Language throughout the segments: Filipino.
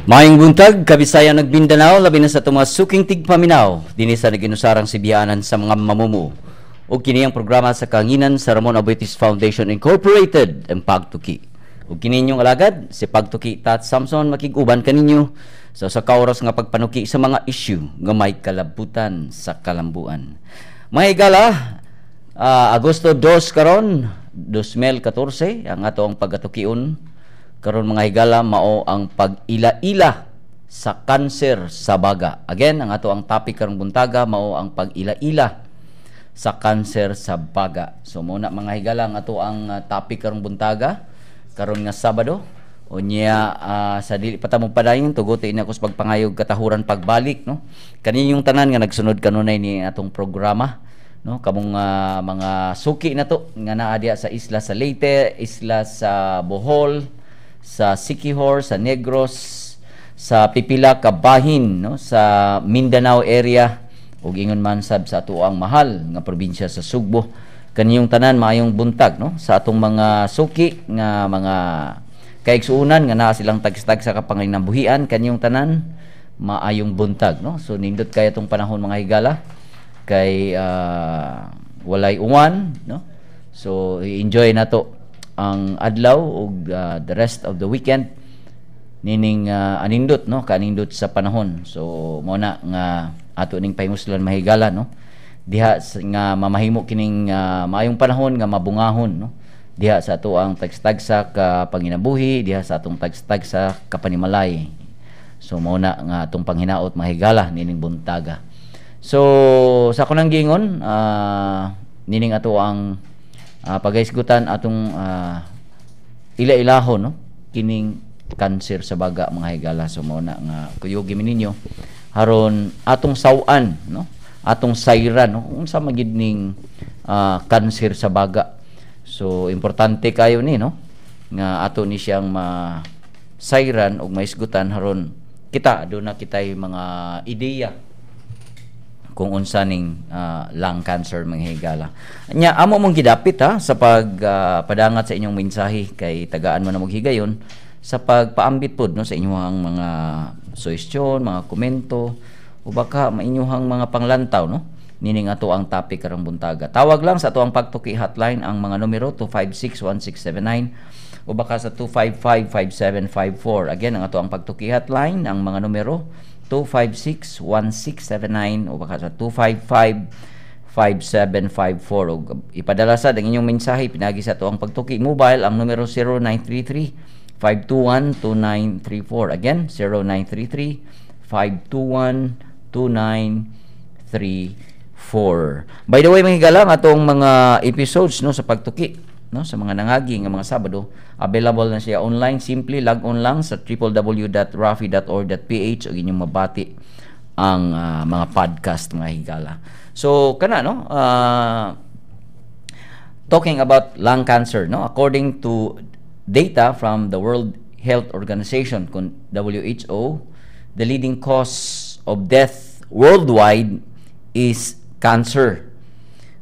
Maayong buntag, Kabisayan ug Mindanao, labi na sa tumasuking tigpaminaw, dinhi sa naginusarang sibiyanan sa mga mamumuo. O kini ang programa sa kanginan sa Ramon Abuetis Foundation Incorporated, ang Pagtuki. O kini inyong alagad, si Pagtuki Tat Samson, makiguban kaninyo sa kauras nga pagpanuki sa mga issue nga may kalabutan sa kalambuan. May gala, Agosto 2 karon, 2014, ang atong pagatukion karon mga higala mao ang pag-ila-ila sa kanser sa baga. Again, ang ato ang topic karong buntaga mao ang pag-ila-ila sa kanser sa baga. So muna mga higala ang ato ang topic karong buntaga karon nga Sabado. Unya sa dili pa ta mo padayon tugote ina ko sa pagpangayog katahuran pagbalik no. Kaninyong tanan nga nagsunod kanunay ni atong programa no kamong mga suki na to nga naa diha sa isla sa Leyte, isla sa Bohol, sa Siquijor, sa Negros, sa pipila ka bahin no sa Mindanao area ug ingon man sab sa ato ang mahal nga probinsya sa Sugbo. Kaniyong tanan maayong buntag no sa atong mga suki nga mga kaigsuunan nga naa silang tagstag sa kapanginambuhian. Kaniyong tanan maayong buntag no. So nindot kay atong panahon mga higala kay walay uwan no. So enjoy nato ang adlaw ug the rest of the weekend nining anindot no kanindot sa panahon. So mao na nga ato ning pahimuslan mahigala no diha nga mamahimo kining maayong panahon nga mabungahon no diha sa ato ang tagstag sa panginabuhi, diha sa atong tagstag sa kapanimalay. So mao na nga atong panghinaot mahigala nining buntaga. So sa kunang gingon nining ato ang pagaisgutan atong ila-ilahon no kining kanser sa baga mga higala. So mao na nga kuyugi ninyo haron atong sawan no atong sayran no unsa magid ning kanser sa baga. So importante kayo ni no nga ato ni siyang masayran ug maisgutan haron kita aduna kitay mga ideya kung unsa ning lung cancer mga higala. Nya amo mong gidapit sa padangat sa inyong mensahe kay tagaan man na higayon sa pagpaambit pod no sa inyong mga suhestyon, mga komento o baka mainyohang mga panglantaw no nining ato ang topic karong buntaga. Tawag lang sa ato ang Pagtuki hotline ang mga numero 256-1679 o baka sa 255-5754. Again ang ato ang Pagtuki hotline ang mga numero 256-1679 o baka sa 255-5754 o ipadala sa ang inyong mensahe pinagi sa ito ang Pagtuki mobile ang numero 0933-521-2934. Again 0933-521-2934. By the way mga higala atong mga episodes no sa Pagtuki no sa mga nangagi nga mga Sabado available na siya online. Simply log on lang sa www.rafi.org.ph ug inyong mabati ang mga podcast mga higala. So kana no talking about lung cancer no according to data from the World Health Organization WHO, the leading cause of death worldwide is cancer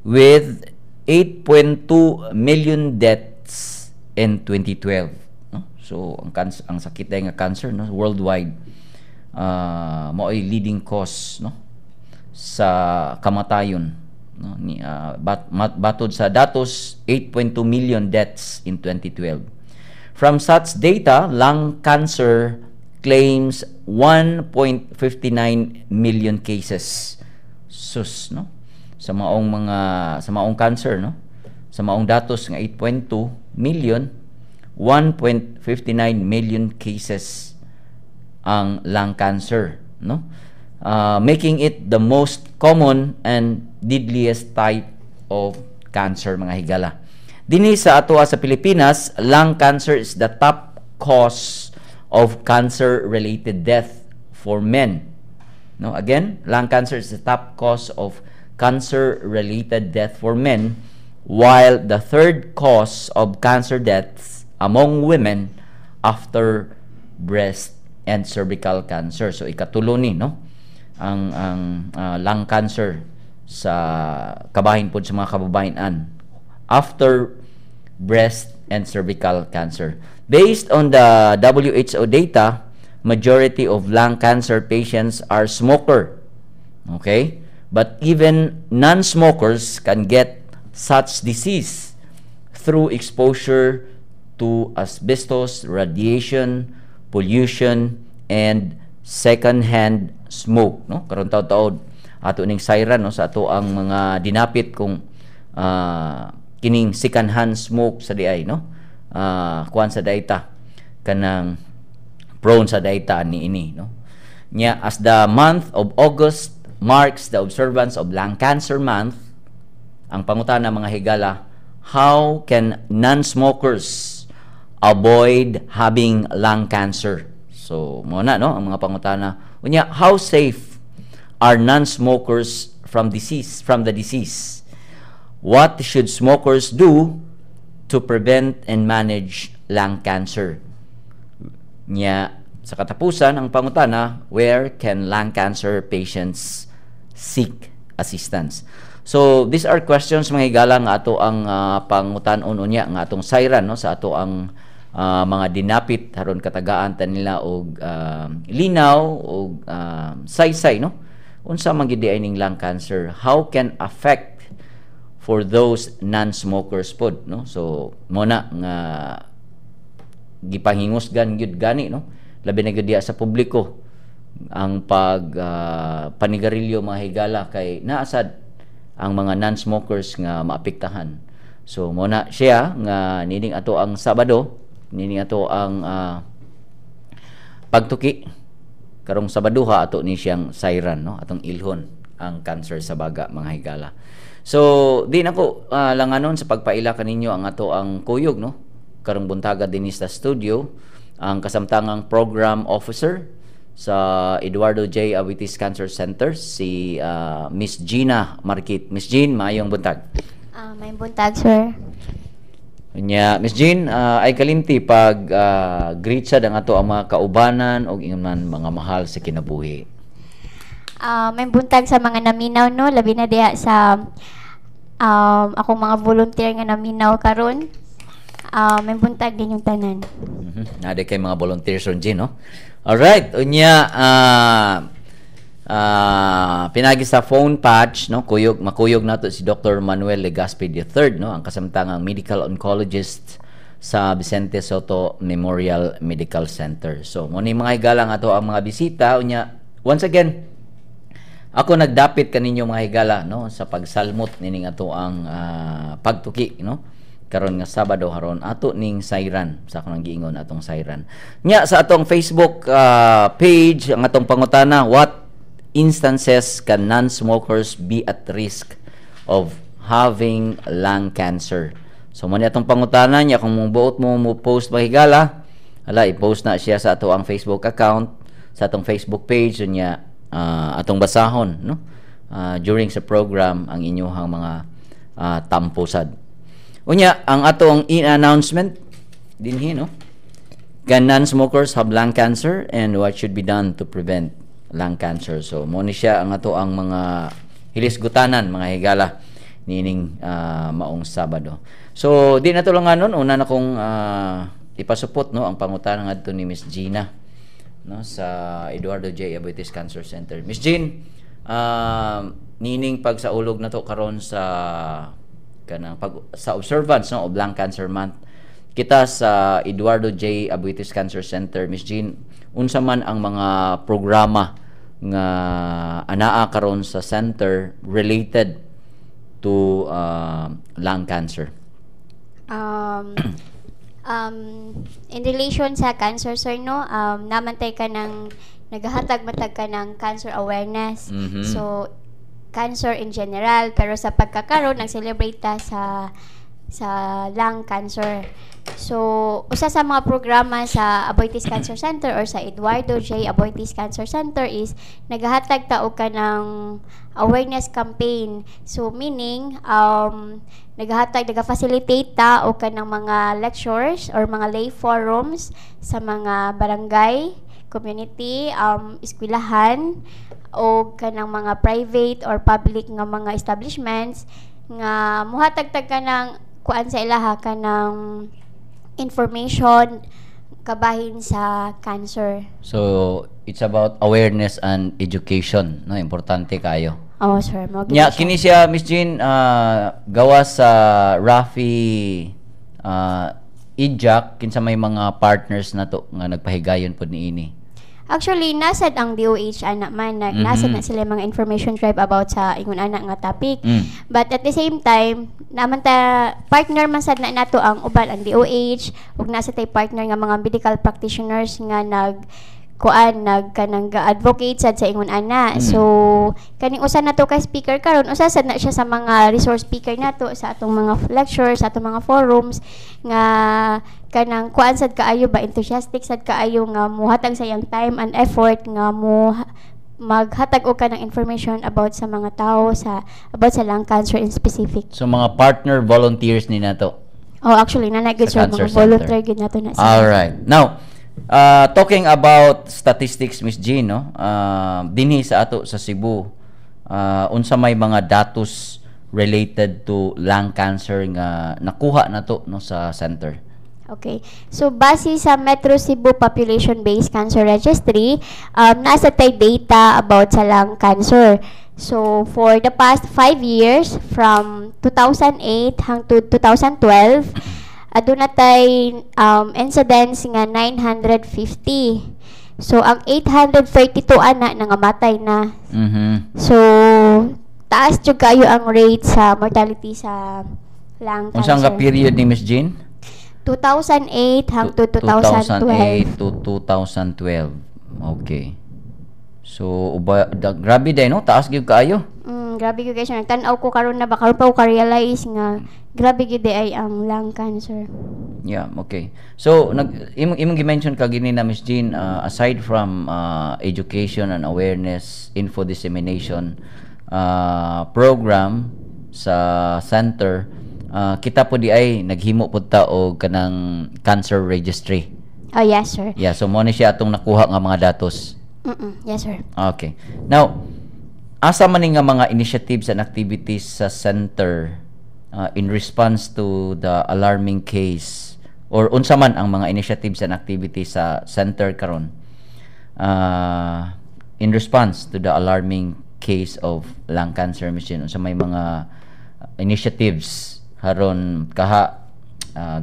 with 8.2 million deaths in 2012 no? So ang sakit ay nga cancer no worldwide mao ay leading cause no sa kamatayon no ni batod sa datos 8.2 million deaths in 2012. From such data, lung cancer claims 1.59 million cases. Sus no sa maong cancer no sa maong datos nga 8.2 million 1.59 million cases ang lung cancer no making it the most common and deadliest type of cancer mga higala. Dinhi sa ato sa Pilipinas, lung cancer is the top cause of cancer related death for men no again lung cancer is the top cause of cancer-related death for men, while the third cause of cancer deaths among women after breast and cervical cancer. So ikatulo ni no ang lung cancer sa kabahin pod sa mga kababayen-an after breast and cervical cancer. Based on the WHO data, majority of lung cancer patients are smoker. Okay? But even non-smokers can get such disease through exposure to asbestos, radiation, pollution, and second-hand smoke. No? Karon taud-taud ato ning siren no, sa ato ang mga dinapit kung kining second-hand smoke sa diay. No? Kuan sa dayta kanang prone sa dayta niini. No? Nya, as the month of August marks the observance of Lung Cancer Month, ang pangutana mga higala, how can non-smokers avoid having lung cancer? So, muna no, ang mga pangutana. Unya, how safe are non-smokers from the disease? What should smokers do to prevent and manage lung cancer? Nya, sa katapusan, ang pangutana, where can lung cancer patients seek assistance? So, these are questions mga higala nga ato ang pangutan-on unya nga atong siren no, sa ato ang mga dinapit haron katagaan ta nila og linaw og saysay no. Unsa man gid ning lung cancer? How can affect for those non-smokers pod no? So, muna nga gipangingusgan gyud gani no. Labi na gyud diha sa publiko ang panigarilyo mga higala kay naasad ang mga non-smokers nga maapektahan. So muna siya nga nining ato ang Sabado, nining ato ang pagtuki karong Sabado ha ato ni siyang siren no, atong ilhon ang cancer sa baga mga higala. So di nako langanon sa pagpaila kaninyo ang ato ang kuyog no. Karong buntaga dinhi sa studio ang kasamtangang program officer sa Eduardo J. Awitis Cancer Center, si Miss Gina Marquit. Miss Jean, maayong buntag. May buntag, sir. Miss Jean, ay kalimti pag greet sa ang ato ang mga kaubanan o ingon mga mahal sa kinabuhi. May buntag sa mga naminaw, no? Labi na diha sa akong mga volunteer nga naminaw karon. May buntag din yung tanan. Nade kay mga volunteers ron, Jean, no? Alright, unya pinagi sa phone patch no, makuyog nato si Dr. Manuel Legaspi III no, ang kasamtangang medical oncologist sa Vicente Soto Memorial Medical Center. So mo ni mga higala ato ang mga bisita unya. Once again, ako nagdapit kaninyo mga higala no sa pagsalmot nining ato ang pagtuki no. Karon nga Sabado haron ato ning siren sa akong giingon atong siren. Nya sa atong Facebook page ang atong pangutana, what instances can non-smokers be at risk of having lung cancer? So man atong pangutana nya kung mubuot mo post mahigala, hala i-post na siya sa ato ang Facebook account, sa atong Facebook page nya atong basahon no. During sa program ang inyong mga tamposad. Unya, ang atong in-announcement dinhi no. Can non-smokers have lung cancer and what should be done to prevent lung cancer? So mo ni siya ang ato ang mga hilisgutanan mga higala nining maong Sabado. So di na to lang anon una na kong ipasupot no ang pangutana ngadto ni Miss Gina no sa Eduardo J. Abuetis Cancer Center. Miss Jean, nining pagsaulog na to karon sa sa observance no of Lung Cancer Month, kita sa Eduardo J. Abuetis Cancer Center, Miss Jean, unsa man ang mga programa nga anaa karon sa center related to lung cancer? In relation sa cancer, sir, no, namantay ka ng naghahatag-matag ka ng cancer awareness. So cancer in general, pero sa pagkakaroon nag-celebrate ta sa lung cancer. So usa sa mga programa sa Abuetis Cancer Center or sa Eduardo J. Abuetis Cancer Center is naghahatag ta og kanang awareness campaign. So meaning nagfa-facilitate ta og kanang mga lectures or mga lay forums sa mga barangay, community, eskwelahan o kanang mga private or public nga mga establishments nga muhatag-tag ka ng kuan sa ilaha ka ng information kabahin sa cancer. So it's about awareness and education, no, importante kayo. Oh, sir, mo Nya kini siya Miss Jean gawa sa Rafi Ijak kinsa may mga partners na to nga nagpahigayon pod niini. Actually, nasad ang DOH anak man, nasad na sila mga information drive about sa ingon anak nga topic. But at the same time, naman ta partner man sad na nato ang uban ang DOH ug nasa tay partner nga mga medical practitioners nga kanang advocate sad sa ingon ana. So kaning usa nato kay speaker karon usa sad na siya sa mga resource speaker nato sa atong mga lectures, sa atong mga forums nga kanang kuan sad kaayo ba enthusiastic sad kaayo nga muhatag sa iyang time and effort nga mo maghatag og kanang information about sa mga tao about sa lung cancer in specific. So mga partner volunteers ni nato. Oh, actually nanay gid Sa sa cancer mga volunteer gid nato na All right. Now, talking about statistics, Miss Jean, no? Dinhi sa ato sa Cebu, unsa may mga datos related to lung cancer nga nakuha nato no sa center? Okay. So, base sa Metro Cebu Population-Based Cancer Registry, nasa tay data about sa lung cancer. So, for the past 5 years, from 2008 hangtod 2012, aduna tay incidence nga 950. So, ang 832 ana nangamatay na. So, taas jud kayo ang rate sa mortality sa lung cancer. Unsa nga period ni Miss Jean? 2008 hangtod 2012. 2008 to 2012. Okay. So, grabe day no, taas gyud kaayo. Grabe gyud guys, nagtan-aw ko karon na ba karon pa ko ka-realize nga grabe gyud ay ang lung cancer. Yeah, okay. So, imong gi-mention ka gini na Miss Jean, aside from education and awareness, info dissemination program sa center, kita po di ay naghimo pud ta og kanang cancer registry. Oh, yes, sir. Yeah, so mo ni siya atong nakuha nga mga datos. Yes, sir. Okay. Now, asa man nga mga initiatives and activities sa center in response to the alarming case or unsa man ang mga initiatives and activities sa center karon in response to the alarming case of lung cancer, unsa may mga initiatives haron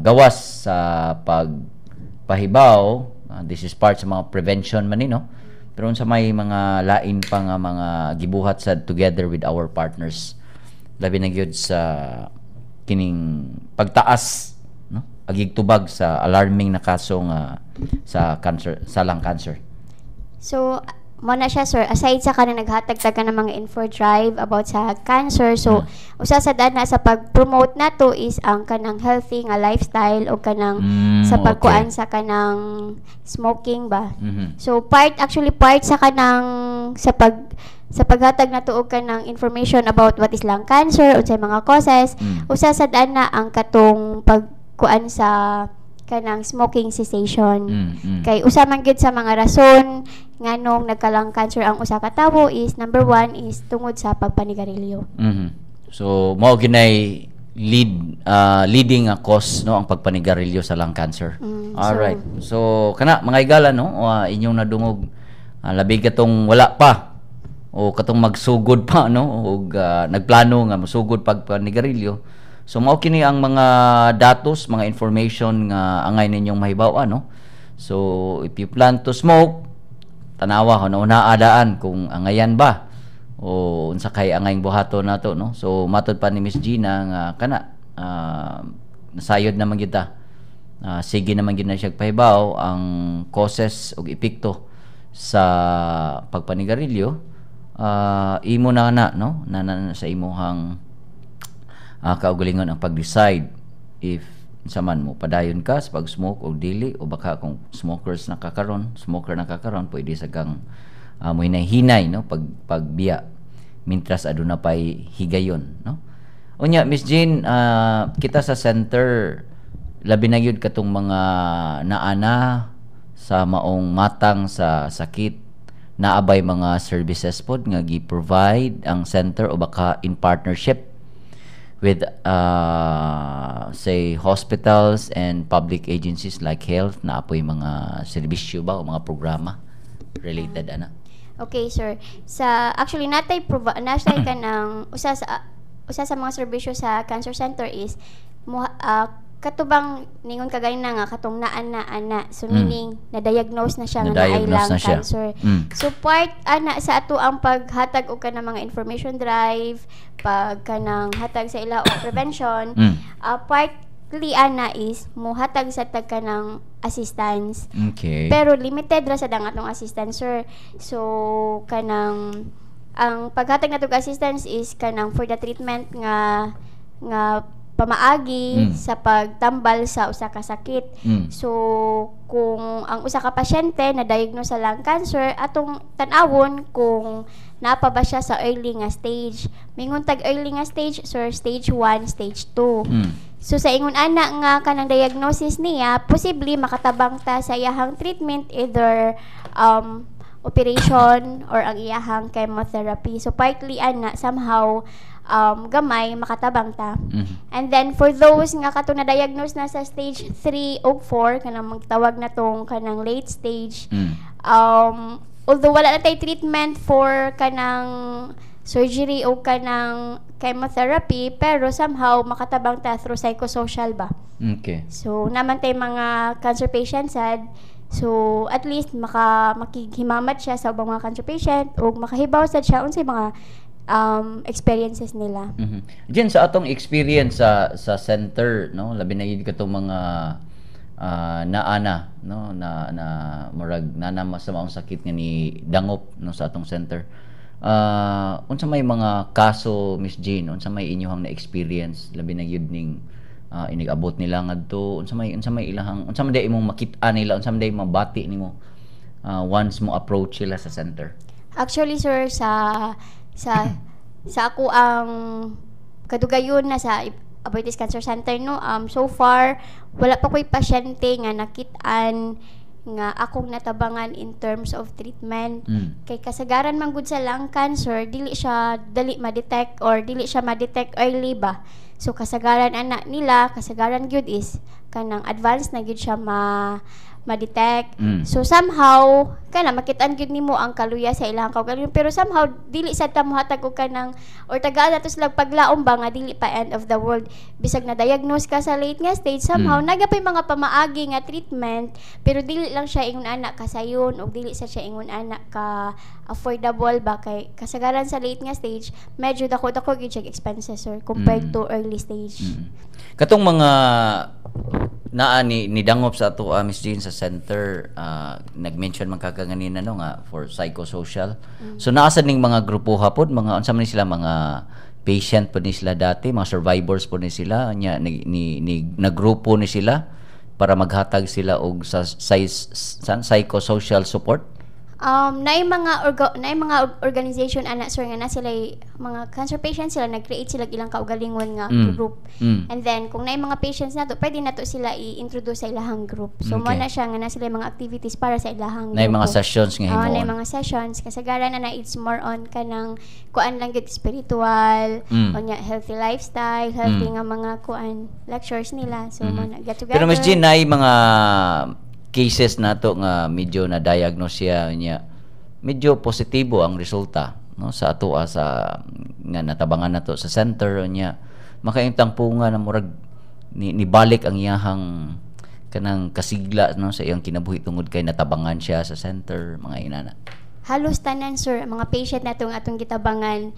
gawas sa pagpahibaw, this is part sa mga prevention man ni, no? Pero unsa may mga lain pa nga mga gibuhat sa together with our partners, labi na gyud sa kining pagtaas, no, agig tubag sa alarming na kaso nga sa cancer, sa lung cancer. So, mo na siya, sir, aside sa kanang naghatag-tag ka ng mga info drive about sa cancer, so usa sa dana sa pag-promote nato is ang kanang healthy nga lifestyle o kanang sa pagkuan sa kanang smoking ba. So part sa kanang sa paghatag nato og kanang information about what is lung cancer, unsay mga causes, usa sa dana ang katong pagkuan sa kanang smoking cessation. Kay usa man gid sa mga rason nganong nagkalang cancer ang usa ka tawo is number 1 is tungod sa pagpanigarilyo. So mao ginay leading cause, no, ang pagpanigarilyo sa lung cancer. All right. So kana mga igala, no, inyong nadungog labi katong wala pa o katong magsugod pa, no, og nagplano nga masugod pagpanigarilyo. So mao kini ang mga datos, mga information nga angay ninyong mahibaw, no. So if you plan to smoke, tanawa ko na adaan kung angayan ba o unsa kay angayng buhaton nato, no. So matud pa ni Miss Gina nga kana nasayod naman gyud ta. Sige naman gyud na siya pahibaw ang causes ug epekto sa pagpanigarilyo. Imo na no na sa imuhang kaugalingon ang pag-decide if sa man mo padayon ka sa pag-smoke o dili, o baka kung smoker na kakaron pwede sa kang mo hinay-hinay, no, pagbiya mintras aduna pay higayon, no. Unya Miss Jean, kita sa center labi na gyud katong mga naana sa maong matang sa sakit, naabay mga services pod nga gi-provide ang center o baka in partnership with say hospitals and public agencies like health na apoy mga serbisyo ba o mga programa related ana? Okay, sir. Actually natay ka ng usa sa mga serbisyo sa cancer center is katubang ningon kagay na nga katong ana. So meaning na-diagnose na siya nga naay lang cancer. So part ana sa ato ang paghatag og kanang mga information drive, pag kanang hatag sa ila og prevention, partly ana is mohatag sa tag kanang assistance. Okay. Pero limited ra sa atong assistance, sir. So kanang ang paghatag natong assistance is kanang for the treatment nga pamaagi sa pagtambal sa usa ka sakit. So kung ang usa ka pasyente na diagnose sa lung cancer, atong tan-awon kung napa ba siya sa early nga stage. Mingon tag early nga stage, sir, stage 1, stage 2. So sa ingon ana nga kanang diagnosis niya, posible makatabang ta sa iyahang treatment, either operation or ang iyahang chemotherapy. So partly ana somehow gamay makatabang ta. And then for those nga kato na diagnose na sa stage 3 o 4 kanang magtawag na tong kanang late stage, although wala na tay treatment for kanang surgery o kanang chemotherapy, pero somehow makatabang ta through psychosocial ba. Okay. So naman tay mga cancer patients sad, so at least makighimamat siya sa ubang mga cancer patient o makahibaw sad siya unsay mga experiences nila. Diyan sa atong experience sa center, no, labi na gid katong mga naana, no, na murag sa maong sakit nga ni dangop, no, sa atong center. Unsa may mga kaso, Miss Jean, unsa may inyong na experience labi na gyud ning inigabot nila ngadto, unsa may ilahang, unsa man day imong makit-an nila, unsa man day mabati nimo once mo approach sila sa center? Actually, sir, sa ako ang kadugayon na sa Abetes Cancer Center, no, so far wala pa ko'y pasyente nga nakit-an nga akong natabangan in terms of treatment. Kay kasagaran man gud sa lung cancer, dili siya dali ma-detect or dili siya ma-detect early ba. So kasagaran ana nila, kasagaran gyud is kanang advanced na gyud siya ma-detect. So somehow kana makit-an gyud nimo ang kaluya sa ilang kaugalingon, pero somehow dili sad ta mohatag og kanang or tagaan nato sila paglaom ba nga dili pa end of the world. Bisag na diagnose ka sa late nga stage, somehow nagapay mga pamaagi nga treatment, pero dili lang siya ingon ana kasayon og dili sa siya ingon ana ka affordable ba, kay kasagaran sa late nga stage medyo dako gyud siya expenses, sir, compared to early stage. Katong mga naa ni dangop sa ato Miss Jean sa center, nag-mention man kaganina no nga for psychosocial. So naa sad ning mga grupo hapon, mga unsa man sila, mga patient po ni sila dati, mga survivors po ni sila nya ni nagrupo ni sila para maghatag sila og sa psychosocial support. Naay mga organization ana, sir, nga na sila mga cancer patients, sila nag-create sila ilang kaugalingon nga group. And then kung naay mga patients nato, pwede nato sila i-introduce sa ilahang group. So mo na siya nga na sila mga activities para sa ilahang grupo. Naay mga sessions nga himuon. Naay mga sessions kasagaran na it's more on kanang kuan lang gyud spiritual, onya healthy lifestyle, healthy nga mga kuan lectures nila. So mo na get together. Pero Miss Jean, naay mga cases nato nga medyo na diagnose siya niya, medyo positibo ang resulta, no, sa ato sa nga natabangan nato sa center niya, makaintang punga na murag ni balik ang iyahang kanang kasigla, no, sa iyang kinabuhi tungod kay natabangan siya sa center, mga inana. Halos tanan, sir, mga patient natong atong gitabangan,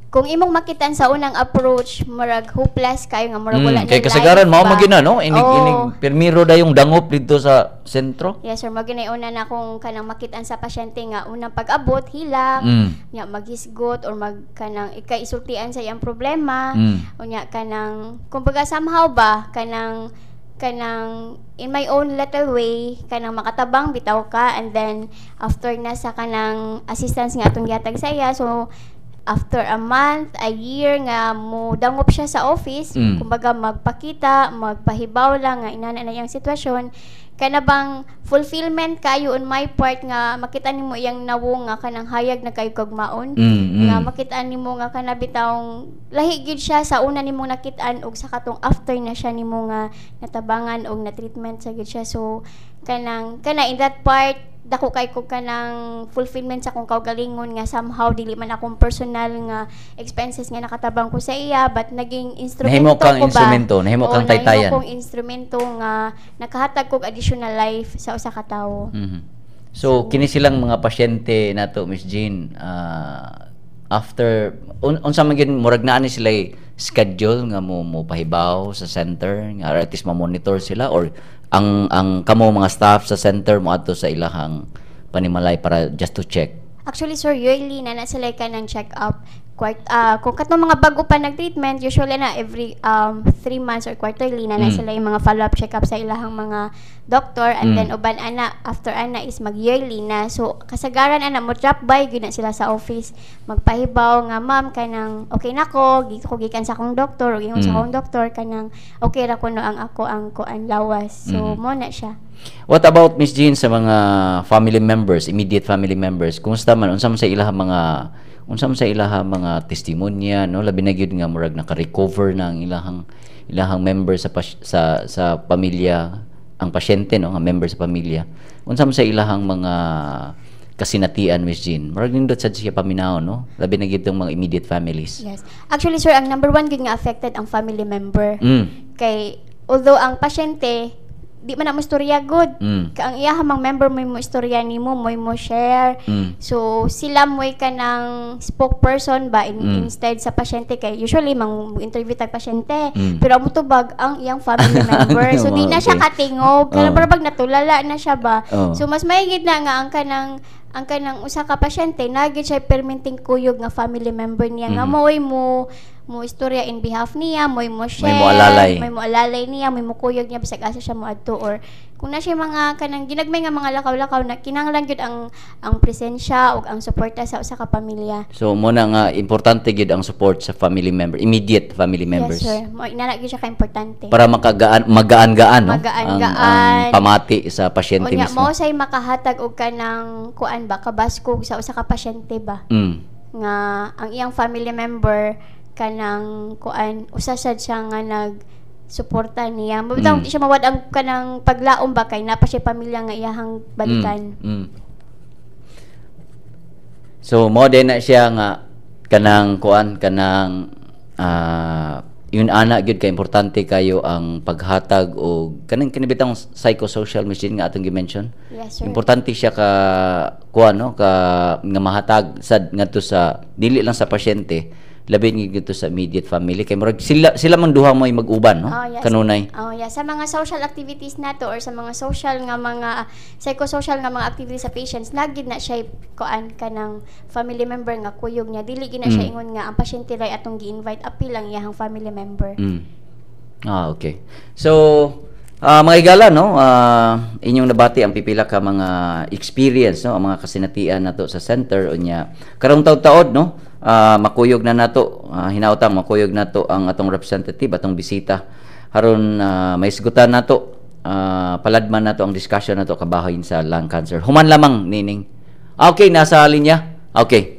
kung imong makitan sa unang approach, murag hopeless kayo nga murag wala kay kasagaran mao magina, no, inig permiro da yung dangop dito sa sentro. Yes, sir, magina una na kung kanang makitan sa pasyente nga unang pag-abot hilang, nya maghisgot or kanang ikaisultian sa iyang problema, unya kanang kumbaga somehow ba kanang in my own little way kanang makatabang bitaw ka, and then after na sa kanang assistance nga atong gihatag sa iya, so after a month, a year nga mo dangop siya sa office, kumbaga magpahibaw lang nga inana na iyang sitwasyon, kana bang fulfillment kayo on my part nga makita nimo iyang nawo nga kanang hayag na kayo kagmaon nga makita nimo nga kana bitawng lahi gyud siya sa una nimo nakitaan og sa katong after na siya nimo nga natabangan og na treatment sa gyud siya. So kana in that part dako kay ko kanang fulfillment sa akong kaugalingon nga somehow dili man akong personal nga expenses nga nakatabang ko sa iya but naging instrumento nahimo kang ko ba instrumento, nahimo kang taytayan. Nahimo kong instrumento nga nakahatag kog additional life sa usa ka tawo. So kini silang mga pasyente nato Miss Jean after unsa man gyud murag naa ni sila schedule nga mo pahibaw sa center nga at least ma-monitor sila or ang kamo mga staff sa center mo adto sa ilahang panimalay para just to check. Actually sir, yearly na sila ka ng check up. Kung katong mga bago pa nag-treatment, usually na every 3 months or quarterly na sila yung mga follow-up check-up sa ilahang mga doctor and then uban ana after ana is mag-yearly na. So kasagaran ana mo drop by gyud na sila sa office magpahibaw nga ma'am kanang okay na ko gikan sa akong doktor o ingon sa akong doktor kanang okay ra kuno ang ako ang kuan lawas. So mo na siya. What about Miss Jean sa mga family members, immediate family members? Kumusta man unsa man sa ilahang mga testimonya no labi na gyud nga murag naka-recover na ang ilahang member sa pamilya ang pasyente no nga member sa pamilya unsa man sa ilahang mga kasinatian Miss Jean murag nindot sad siya paminaw no labi na gyud tong mga immediate families. Yes, actually sir ang number 1 gyud nga affected ang family member kay although ang pasyente di man na mo istorya good ang iyaha mang member mo istorya nimo mo share so sila mo kanang spokesperson ba instead sa pasyente kay usually mang interview tag pasyente pero mo tubag ang iyang family member so di na siya katingog kanang parang natulala na siya ba so mas maigid na nga ang kanang usa ka pasyente nagid siya permanenteng kuyog nga family member niya nga mo istorya in behalf niya, mo share, may mo alalay niya, may mo kuyog niya bisag asa siya mo adto or kung na siya mga kanang ginagmay nga mga lakaw-lakaw na kinahanglan gyud ang presensya ug ang suporta sa usa ka pamilya. So mo na nga importante gyud ang support sa family member, immediate family members. Yes sir, mo inana gyud siya ka importante. Para magaan-gaan no. Magaan-gaan. Ang pamati sa pasyente mismo. Mo say makahatag og kanang kuan ba kabaskog sa usa ka pasyente ba. Nga ang iyang family member kanang kuan usa sad siya nga nagsuporta niya. Mabitaw di siya mawad ang kanang paglaom ba kay napa siya pamilya nga iyahang balikan. So mo din na siya nga kanang kuan kanang yun ana gyud kay importante kayo ang paghatag og kanang kinibitang psychosocial machine nga atong gi-mention. Yes, sir. Importante siya ka kuan no nga mahatag sad ngadto sa dili lang sa pasyente labi gito sa immediate family kay murag sila man duha mo mag-uban no yes. kanunay sa mga social activities nato or sa mga social nga mga psychosocial nga mga activities sa patients nagid na siya kuan kanang family member nga kuyog niya dili gid na siya ingon nga ang pasyente ray atong gi-invite apil lang iyang family member. Okay so mga igala no inyong nabati ang pipila ka mga experience no ang mga kasinatian nato sa center unya karong taud-taod no makuyog na nato hinautang makuyog nato ang atong representative atong bisita haron may sigutan nato paladman nato ang discussion nato kabahin sa lung cancer human lamang nining okay nasa linya okay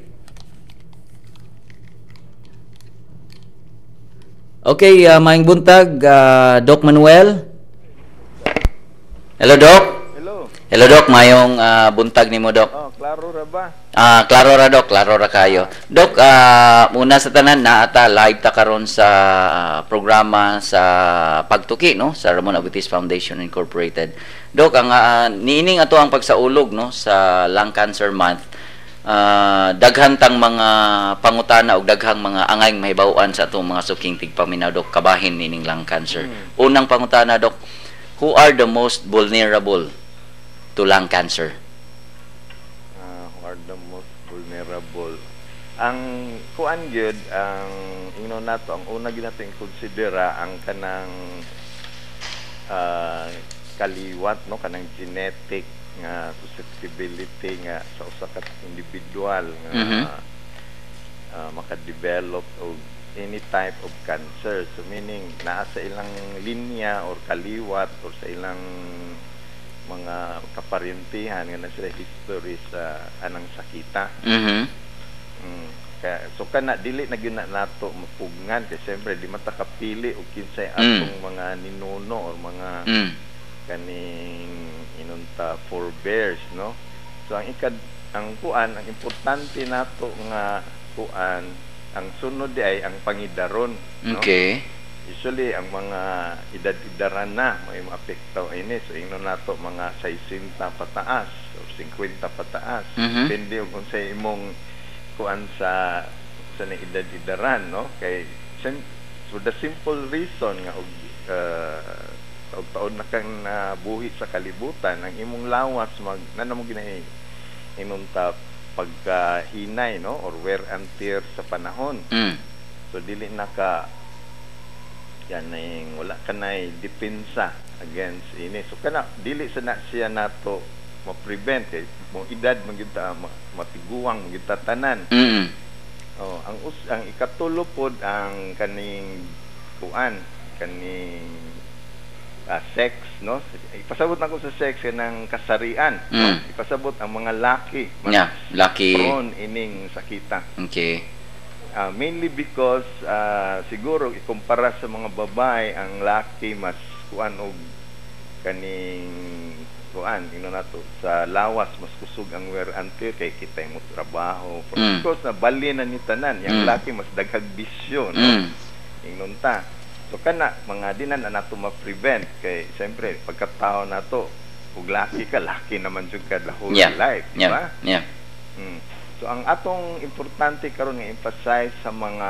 maayong buntag Doc Manuel. Hello Doc. Hello Doc, mayong buntag nimo Doc. Klaro ra ba? Klaro ra Doc, klaro ra kayo. Doc, muna sa tanan naata live ta karon sa programa sa pagtuki no sa Ramon Abutis Foundation Incorporated. Doc, ang niining ato ang pagsaulog no sa Lung Cancer Month. Daghan tang mga pangutana og daghang mga angay mahibaw-an sa atong mga suking tigpaminaw Doc kabahin nining lung cancer. Unang pangutana Doc, who are the most vulnerable to lung cancer? Who are the most vulnerable? Ang kuan gyud ang ingnon nato ang una gyud nato konsidera ang kanang kaliwat no kanang genetic nga susceptibility nga sa usa ka individual nga maka-develop og any type of cancer. So meaning naa sa ilang linya or kaliwat or sa ilang mga kaparintihan nga na sila history sa anang sakita. So kana dili na gyud nato mapugnan kay siyempre di mata kapili og kinsay atong mga ninuno or mga kaning inunta forebears, no? So ang ang importante nato nga kuan ang sunod di ay ang pangidaron, no? Okay. Usually ang mga edad-edaran na may maapekto ini, so ingnon nato mga 60 pataas o 50 pataas. Depende kung sa imong kuan sa na edad-edaran, no? Kay for the simple reason nga og taon na kang buhi sa kalibutan, ang imong lawas nanamo ginay inunta pagkahinay, no, or wear and tear sa panahon. So dili na ka yaning wala ka nay depensa against ini. So kana dili sa na siya nato ma-prevent kay mo edad magyud matiguang magyud tanan. Ang ikatulo pod ang kaning kuan kaning sex, no? Ipasabot nako sa sex kanang kasarian, no? Ipasabot ang mga laki laki prone ining sakita. Okay. Mainly because siguro ikumpara sa mga babae, ang laki mas kuan og kaning kuan nato sa lawas mas kusog ang wear and tear kay kitay mo trabaho. Of course na bali na ni tanan yang laki mas daghag bisyo, no? Ingnon ta. So kana mga dinan na nato ma-prevent kay siyempre pagkatao nato ug laki ka laki naman jud ka the whole life, di ba? So ang atong importante karon nga emphasize sa mga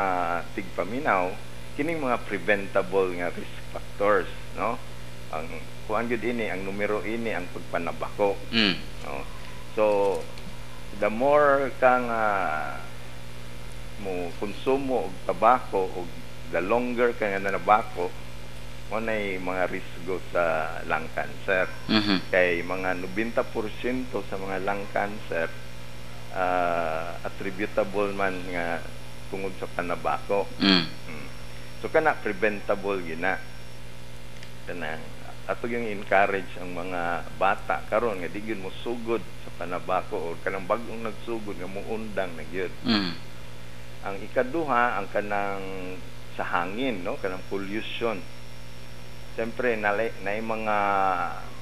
tigpaminaw kining mga preventable nga risk factors, no? Ang kuan gyud ini ang numero ini ang pagpanabako. No? So the more kang mo konsumo og tabako og the longer ka nga nanabako, mo nay mga risgo sa lung cancer. Kay mga 90% sa mga lung cancer attributable man nga tungod sa panabako. So kana preventable gina. Kanang ato yung encourage ang mga bata karon nga di gyud mo sugod sa panabako o kanang bag-ong nagsugod nga muundang na gyud. Ang ikaduha ang kanang sa hangin, no, kanang pollution. Siyempre na mga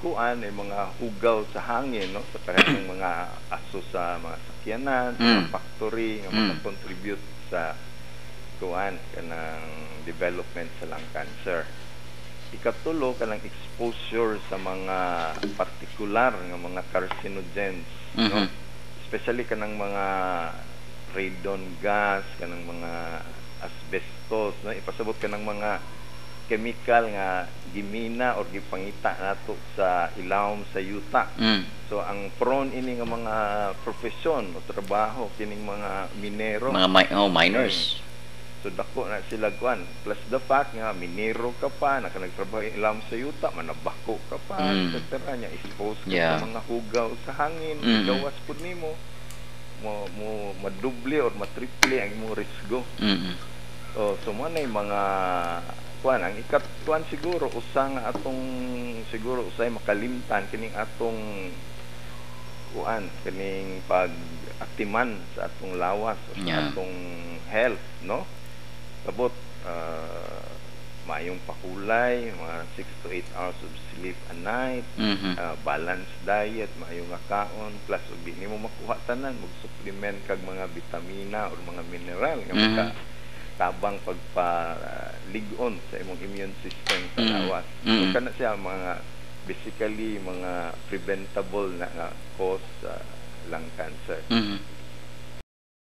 kuan ay mga hugaw sa hangin, no, sa kanang mga aso sa mga sakyanan, mga factory nga maka-contribute sa kuan kanang development sa lung cancer. Ikatulo kanang exposure sa mga particular nga mga carcinogens, no? Especially kanang mga radon gas, kanang mga asbestos, no? Ipasabot kanang mga chemical nga gimina or gipangita nato sa ilawom sa yuta. So ang prone ini nga mga profesyon o trabaho kining mga minero, mga miners. So dako na sila kuan, plus the fact nga minero ka pa, nakanagtrabaho ilam sa yuta, manabako ka pa, etc. nya expose ka sa mga hugaw sa hangin, gawas pud nimo mo maduble or matriple ang imong risgo. So mo na mga kuan ang ikatuan siguro usa nga atong siguro usay makalimtan kining atong kuan kining pag-atiman sa atong lawas o sa atong health, no? Sabot mayong pakulay, mga 6 to 8 hours of sleep a night, balanced diet, mayong kaon, plus ug di nimo makuha tanan, mag-supplement kag mga vitamina or mga mineral nga makatabang pagpaligon sa imong immune system sa lawas. So kana siya mga basically mga preventable na nga cause sa lung cancer.